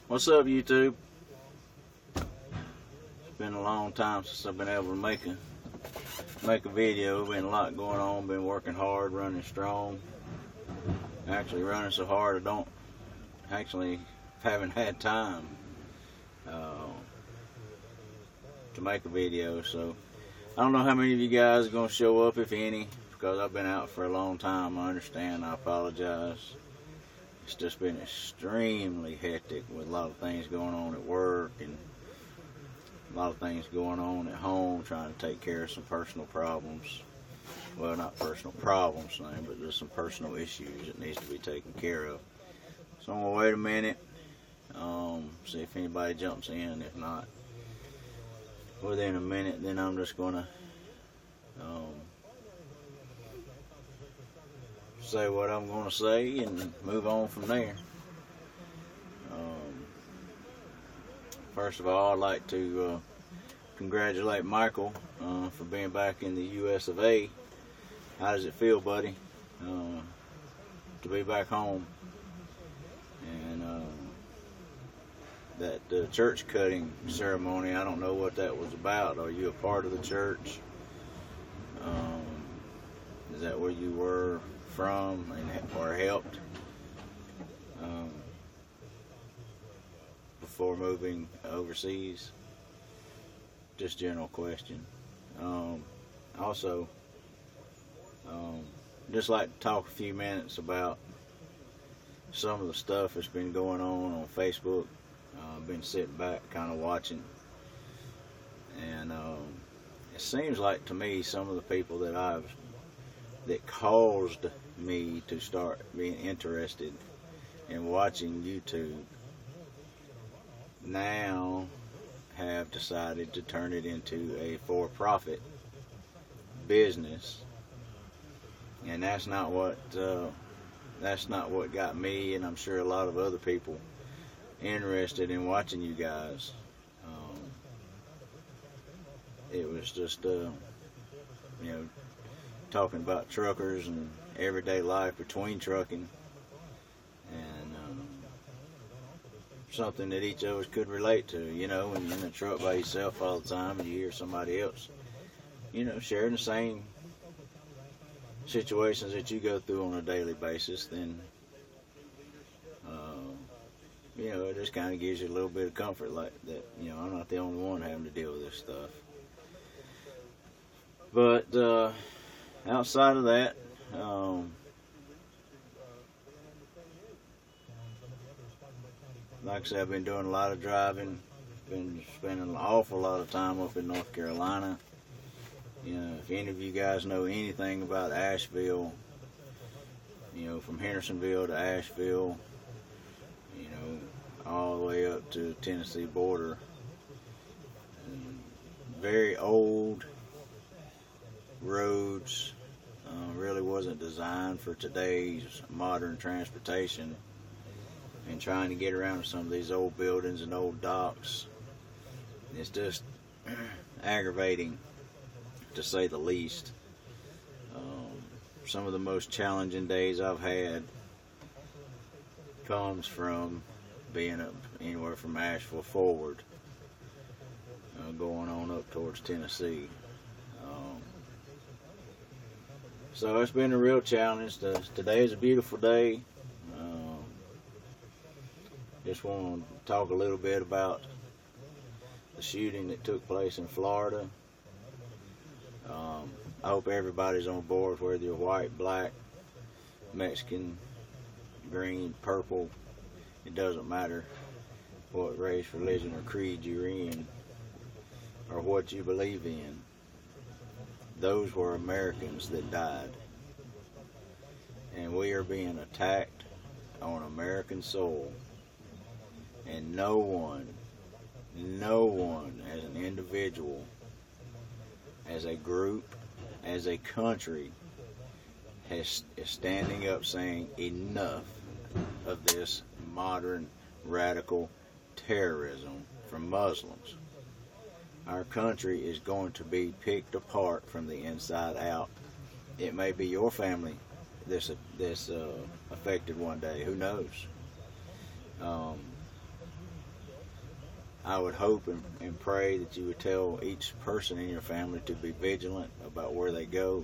What's up, YouTube? It's been a long time since I've been able to make a video. Been a lot going on. Been working hard, running strong. Actually running so hard haven't had time to make a video. So I don't know how many of you guys are going to show up, if any, because I've been out for a long time. I understand. I apologize. It's just been extremely hectic with a lot of things going on at work and a lot of things going on at home, trying to take care of some personal problems. Well, not personal problems, but just some personal issues that needs to be taken care of. So I'm going to wait a minute, see if anybody jumps in. If not, within a minute, then I'm just going to say what I'm going to say and move on from there. First of all, I'd like to congratulate Michael for being back in the US of A. How does it feel, buddy, to be back home? And that church cutting ceremony, I don't know what that was about. Are you a part of the church? Is that where you were from or helped before moving overseas? Just general question. Also, just like to talk a few minutes about some of the stuff that's been going on Facebook. I've been sitting back kind of watching, and it seems like to me some of the people that caused me to start being interested in watching YouTube now have decided to turn it into a for-profit business, and that's not what got me, and I'm sure a lot of other people, interested in watching you guys. It was just talking about truckers and everyday life between trucking, and something that each of us could relate to. When you're in a truck by yourself all the time and you hear somebody else sharing the same situations that you go through on a daily basis, then it just kind of gives you a little bit of comfort, like that I'm not the only one having to deal with this stuff. But outside of that, like I said, I've been doing a lot of driving, been spending an awful lot of time up in North Carolina. If any of you guys know anything about Asheville, from Hendersonville to Asheville, all the way up to the Tennessee border, and very old roads, really wasn't designed for today's modern transportation, and trying to get around some of these old buildings and old docks, it's just aggravating, to say the least. Some of the most challenging days I've had comes from being up anywhere from Asheville forward, going on up towards Tennessee. So it's been a real challenge. Today is a beautiful day. Just want to talk a little bit about the shooting that took place in Florida. I hope everybody's on board, whether you're white, black, Mexican, green, purple. It doesn't matter what race, religion, or creed you're in, or what you believe in. Those were Americans that died. And we are being attacked on American soil. And no one as an individual, as a group, as a country, is standing up saying enough of this modern radical terrorism from Muslims. Our country is going to be picked apart from the inside out. It may be your family this affected one day. Who knows? I would hope and pray that you would tell each person in your family to be vigilant about where they go,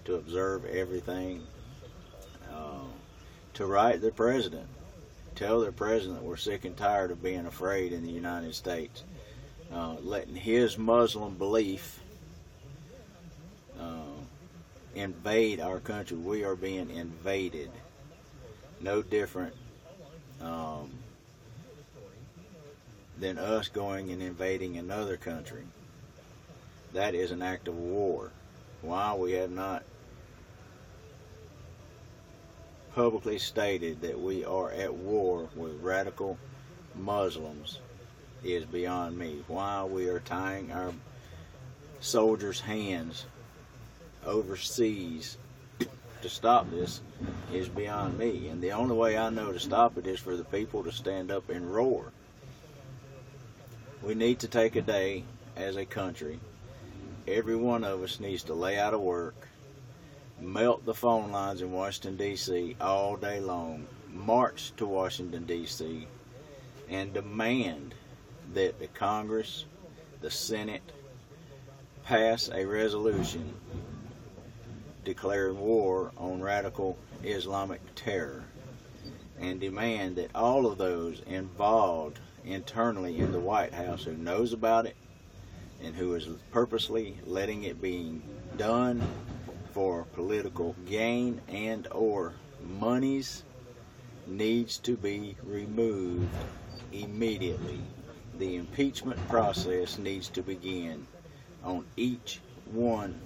to observe everything, to write their president. Tell their president we're sick and tired of being afraid in the United States, letting his Muslim belief invade our country. We are being invaded. No different than us going and invading another country. That is an act of war. Why we have not publicly stated that we are at war with radical Muslims is beyond me. Why we are tying our soldiers' hands overseas to stop this is beyond me. And the only way I know to stop it is for the people to stand up and roar. We need to take a day as a country. Every one of us needs to lay out of work, melt the phone lines in Washington, D.C. all day long, march to Washington, D.C., and demand that the Congress, the Senate, pass a resolution declaring war on radical Islamic terror, and demand that all of those involved internally in the White House who knows about it and who is purposely letting it be done for political gain and or monies needs to be removed immediately. The impeachment process needs to begin on each one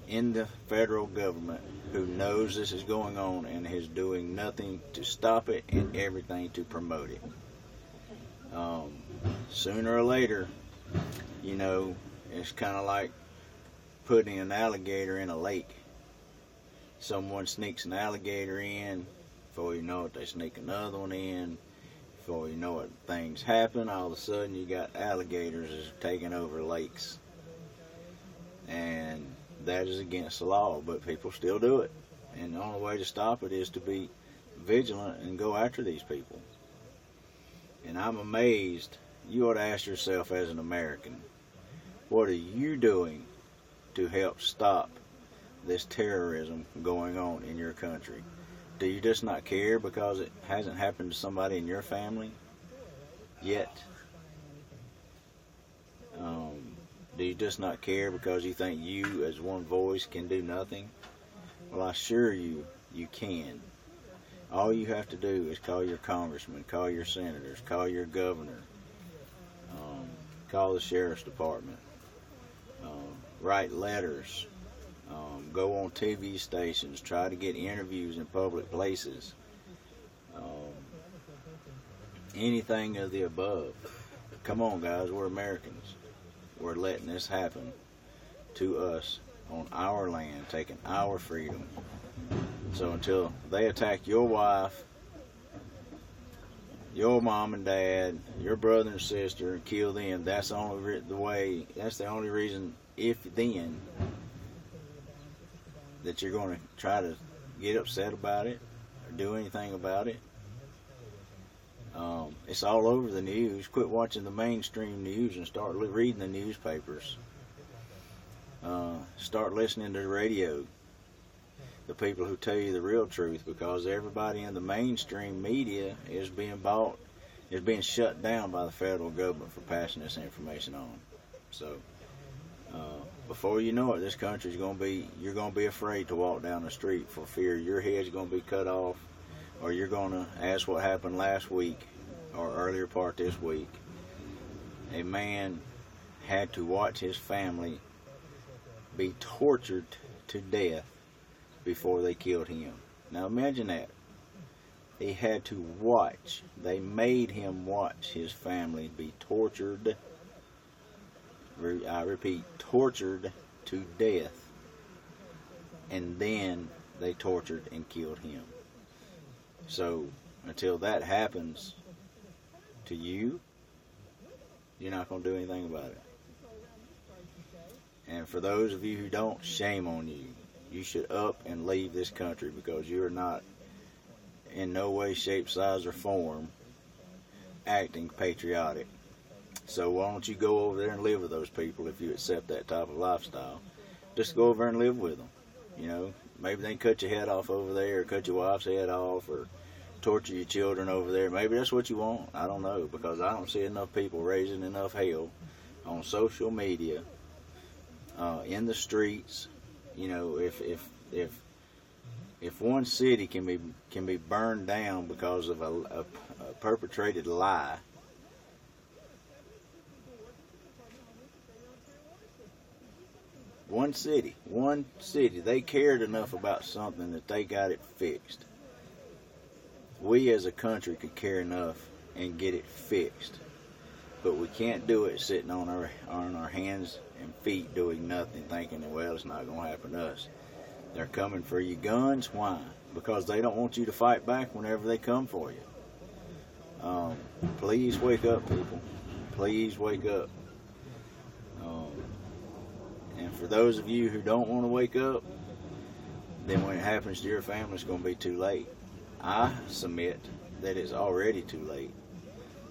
in the federal government who knows this is going on and is doing nothing to stop it and everything to promote it. Sooner or later, you know, it's kind of like putting an alligator in a lake. Someone sneaks an alligator in, before you know it, they sneak another one in. Before you know it, things happen. All of a sudden, you got alligators taking over lakes. And that is against the law, but people still do it. And the only way to stop it is to be vigilant and go after these people. And I'm amazed. You ought to ask yourself as an American, what are you doing to help stop this terrorism going on in your country? Do you just not care because it hasn't happened to somebody in your family yet? Do you just not care because you think you as one voice can do nothing? Well, I assure you, you can. All you have to do is call your congressman, call your senators, call your governor, call the sheriff's department, write letters, go on TV stations, try to get interviews in public places, anything of the above. Come on, guys, we're Americans. We're letting this happen to us on our land, taking our freedom. So until they attack your wife, your mom and dad, your brother and sister, and kill them, that's the only reason, if then, that you're going to try to get upset about it or do anything about it. It's all over the news. Quit watching the mainstream news and start reading the newspapers. Start listening to the radio, the people who tell you the real truth, because everybody in the mainstream media is being shut down by the federal government for passing this information on. So before you know it, this country's you're going to be afraid to walk down the street for fear your head's going to be cut off, or you're going to ask what happened last week or earlier part this week. A man had to watch his family be tortured to death before they killed him. Now imagine that. He had to watch. They made him watch his family be tortured. I repeat, tortured to death. And then they tortured and killed him. So until that happens to you, you're not going to do anything about it. And for those of you who don't, shame on you. you should up and leave this country, because you're not in no way, shape, size, or form acting patriotic. So why don't you go over there and live with those people if you accept that type of lifestyle? Just go over and live with them. You know, maybe they can cut your head off over there, or cut your wife's head off, or torture your children over there. Maybe that's what you want. I don't know, because I don't see enough people raising enough hell on social media, in the streets. You know, if one city can be burned down because of a perpetrated lie, one city, they cared enough about something that they got it fixed. We as a country could care enough and get it fixed, but we can't do it sitting on our hands and feet doing nothing, thinking that, well, it's not going to happen to us. They're coming for your guns. Why? Because they don't want you to fight back whenever they come for you. Please wake up, people. Please wake up. And for those of you who don't want to wake up, then when it happens to your family, it's going to be too late. I submit that it's already too late.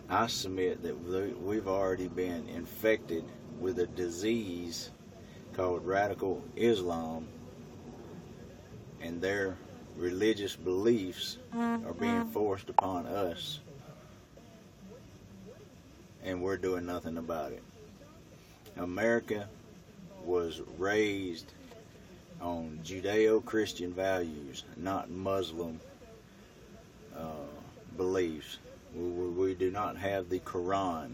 I submit that we've already been infected with a disease called radical Islam, and their religious beliefs are being forced upon us, and we're doing nothing about it. America was raised on Judeo-Christian values, not Muslim beliefs. We do not have the Quran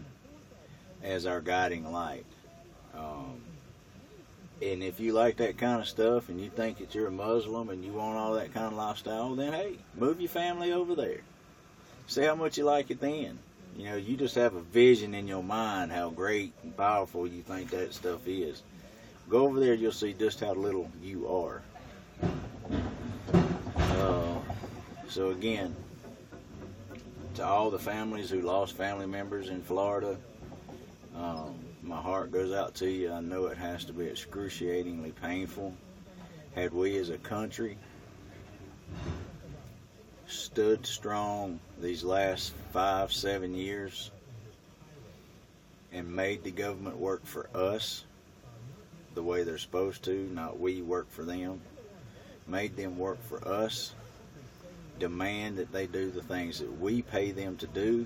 as our guiding light. And if you like that kind of stuff and you think that you're a Muslim and you want all that kind of lifestyle, then hey, move your family over there. See how much you like it then. You know, you just have a vision in your mind how great and powerful you think that stuff is. Go over there, you'll see just how little you are. So again, to all the families who lost family members in Florida, my heart goes out to you. I know it has to be excruciatingly painful. Had we as a country stood strong these last 5-7 years and made the government work for us the way they're supposed to, not we work for them, made them work for us, demand that they do the things that we pay them to do,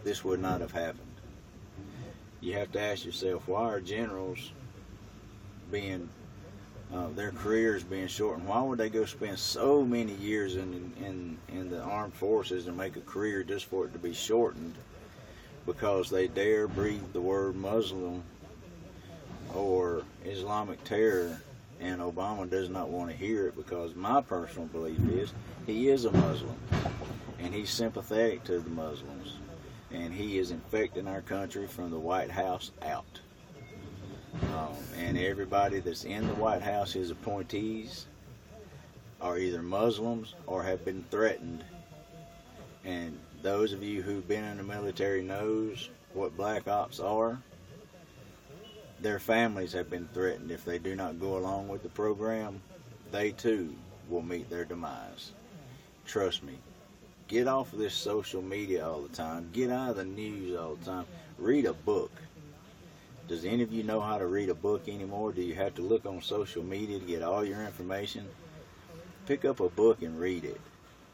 this would not have happened. You have to ask yourself, why are generals being, their careers being shortened? Why would they go spend so many years in the armed forces and make a career just for it to be shortened because they dare breathe the word Muslim or Islamic terror, and Obama does not want to hear it? Because my personal belief is he is a Muslim and he's sympathetic to the Muslims, and he is infecting our country from the White House out. And everybody that's in the White House, his appointees, are either Muslims or have been threatened. And those of you who've been in the military knows what black ops are. Their families have been threatened. If they do not go along with the program, they too will meet their demise. Trust me. Get off of this social media all the time. Get out of the news all the time. Read a book. Does any of you know how to read a book anymore? Do you have to look on social media to get all your information? Pick up a book and read it.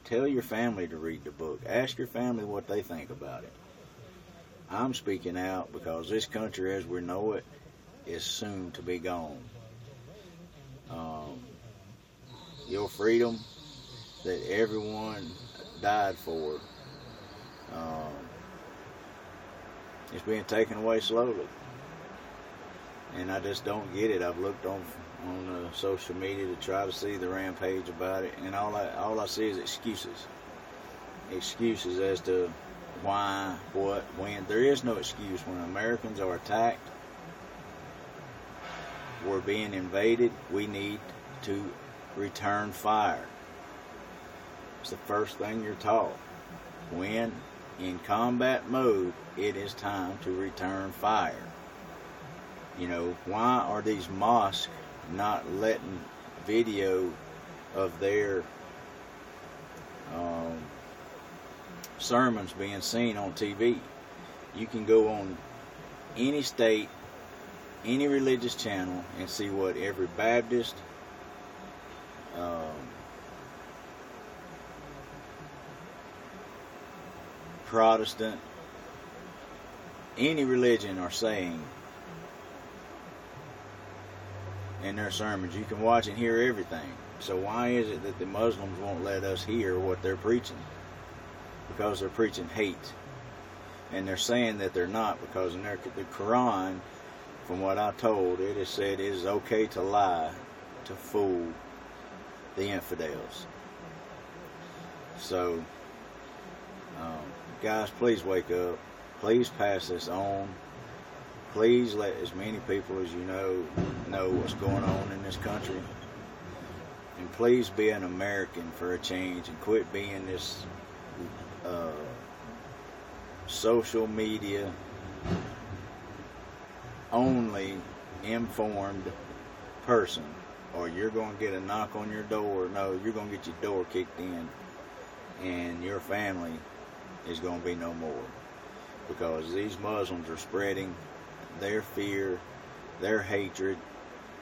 Tell your family to read the book. Ask your family what they think about it. I'm speaking out because this country as we know it is soon to be gone. Your freedom that everyone died for is being taken away slowly. And I just don't get it. I've looked on social media to try to see the rampage about it, and all I see is excuses. Excuses as to why, what, when. There is no excuse. When Americans are attacked, we're being invaded, we need to return fire. It's the first thing you're taught. When in combat mode, it is time to return fire. You know, why are these mosques not letting video of their sermons being seen on TV. You can go on any state, any religious channel, and see what every Baptist, Protestant, any religion are saying in their sermons. You can watch and hear everything. So why is it that the Muslims won't let us hear what they're preaching? Because they're preaching hate. And they're saying that they're not, because in the Quran, from what I told, it is said it is okay to lie to fool the infidels. So, guys, please wake up. Please pass this on. Please let as many people as you know what's going on in this country. And please be an American for a change, and quit being this social media only informed person, or you're going to get a knock on your door. No, you're going to get your door kicked in, and your family is going to be no more, because these Muslims are spreading their fear, their hatred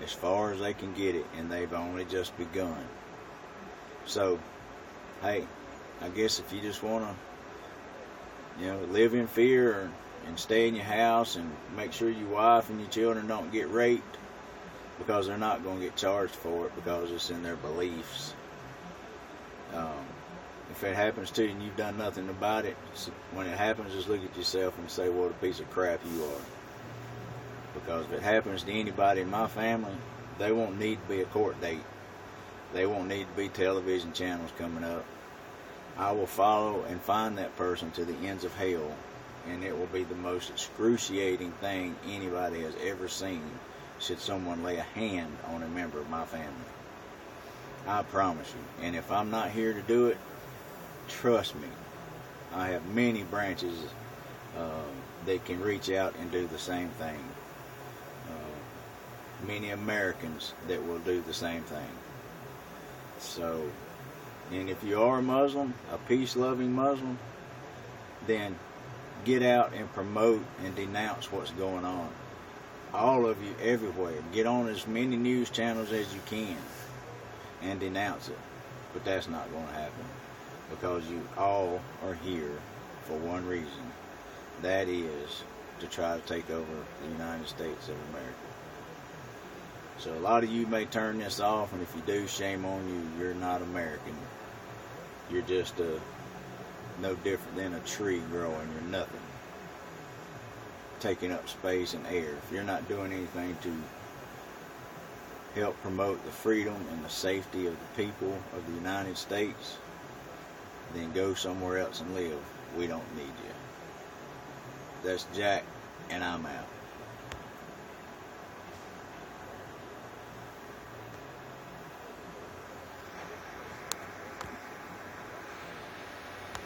as far as they can get it, and they've only just begun. So, hey, I guess if you just want to, live in fear and stay in your house and make sure your wife and your children don't get raped, because they're not going to get charged for it, because it's in their beliefs. If it happens to you and you've done nothing about it, when it happens, just look at yourself and say, what a piece of crap you are. Because if it happens to anybody in my family, they won't need to be a court date. They won't need to be television channels coming up. I will follow and find that person to the ends of hell, and it will be the most excruciating thing anybody has ever seen should someone lay a hand on a member of my family. I promise you. And if I'm not here to do it, trust me, I have many branches that can reach out and do the same thing. Many Americans that will do the same thing. So, and if you are a Muslim, a peace-loving Muslim, then get out and promote and denounce what's going on. All of you, everywhere. Get on as many news channels as you can and denounce it. But that's not going to happen, because you all are here for one reason. That is to try to take over the United States of America. So a lot of you may turn this off, and if you do, shame on you. You're not American. You're just no different than a tree growing. You're nothing. Taking up space and air. If you're not doing anything to help promote the freedom and the safety of the people of the United States, then go somewhere else and live. We don't need you. That's Jack, and I'm out.